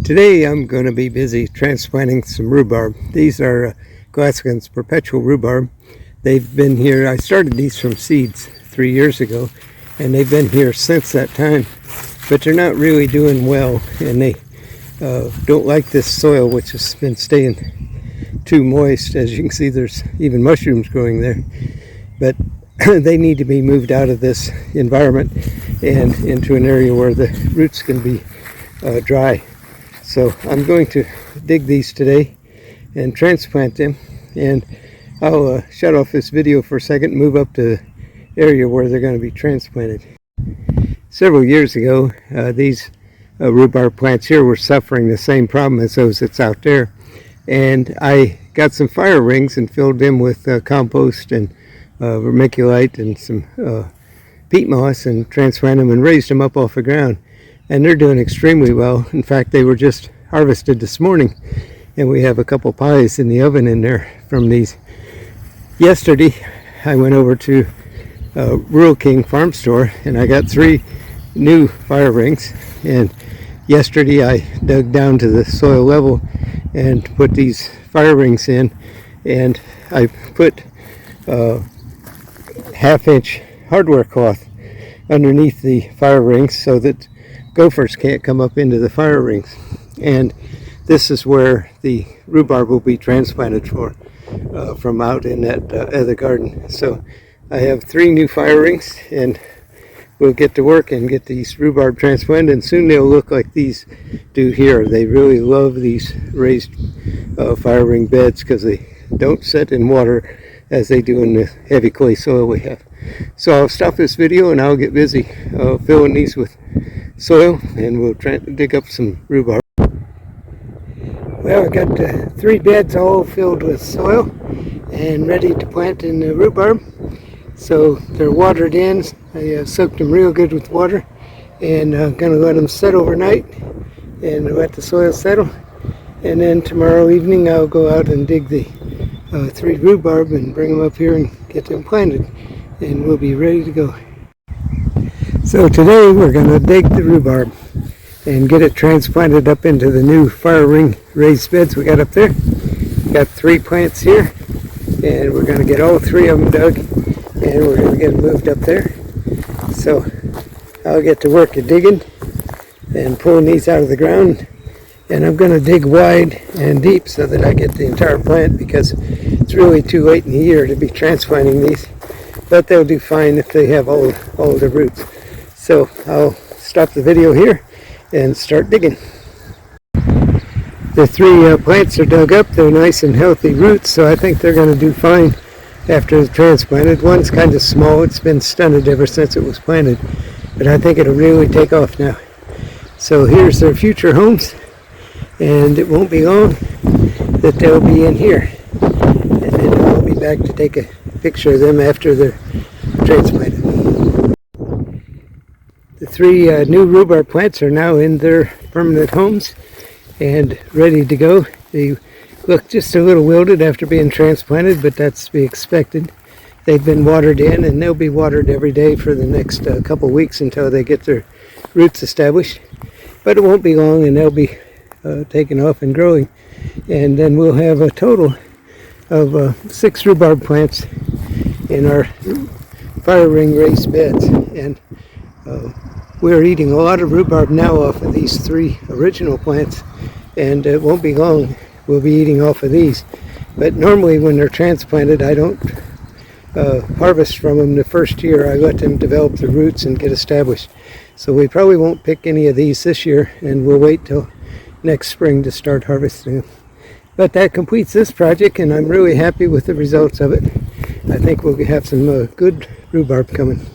Today I'm going to be busy transplanting some rhubarb. These are Glaskin's perpetual rhubarb. They've been here, I started these from seeds 3 years ago, and they've been here since that time. But they're not really doing well, and they don't like this soil, which has been staying too moist. As you can see, there's even mushrooms growing there. But they need to be moved out of this environment and into an area where the roots can be dry. So I'm going to dig these today and transplant them, and I'll shut off this video for a second and move up to the area where they're going to be transplanted. Several years ago, these rhubarb plants here were suffering the same problem as those that's out there, and I got some fire rings and filled them with compost and vermiculite and some peat moss and transplanted them and raised them up off the ground. And they're doing extremely well. In fact, they were just harvested this morning, and we have a couple pies in the oven in there from these. Yesterday, I went over to Rural King Farm Store, and I got 3 new fire rings. And yesterday, I dug down to the soil level and put these fire rings in, and I put 1/2-inch hardware cloth underneath the fire rings so that gophers can't come up into the fire rings. And this is where the rhubarb will be transplanted from out in that other garden. So I have 3 new fire rings, and we'll get to work and get these rhubarb transplanted, and soon they'll look like these do here. They really love these raised fire ring beds because they don't set in water as they do in the heavy clay soil we have. So I'll stop this video and I'll get busy filling these with soil, and we'll try to dig up some rhubarb. Well, I got 3 beds all filled with soil and ready to plant in the rhubarb. So they're watered in. I soaked them real good with water, and I'm going to let them set overnight and let the soil settle. And then tomorrow evening I'll go out and dig the 3 rhubarb and bring them up here and get them planted, and we'll be ready to go. So today we're going to dig the rhubarb and get it transplanted up into the new fire ring raised beds we got up there. Got 3 plants here, and we're going to get all 3 of them dug, and we're going to get them moved up there. So I'll get to work at digging and pulling these out of the ground, and I'm going to dig wide and deep so that I get the entire plant, because it's really too late in the year to be transplanting these, but they'll do fine if they have all the roots. So I'll stop the video here and start digging. The 3 plants are dug up. They're nice and healthy roots, so I think they're going to do fine after it's transplanted. One's kind of small. It's been stunted ever since it was planted, but I think it'll really take off now. So here's their future homes, and it won't be long that they'll be in here. And then I'll be back to take a picture of them after they're transplanted. The 3 new rhubarb plants are now in their permanent homes and ready to go. They look just a little wilted after being transplanted, but that's to be expected. They've been watered in, and they'll be watered every day for the next couple weeks until they get their roots established. But it won't be long, and they'll be taking off and growing. And then we'll have a total of 6 rhubarb plants in our fire ring raised beds. And we're eating a lot of rhubarb now off of these 3 original plants, and it won't be long we'll be eating off of these. But normally when they're transplanted, I don't harvest from them the first year. I let them develop the roots and get established. So we probably won't pick any of these this year, and we'll wait till next spring to start harvesting them. But that completes this project, and I'm really happy with the results of it. I think we'll have some good rhubarb coming.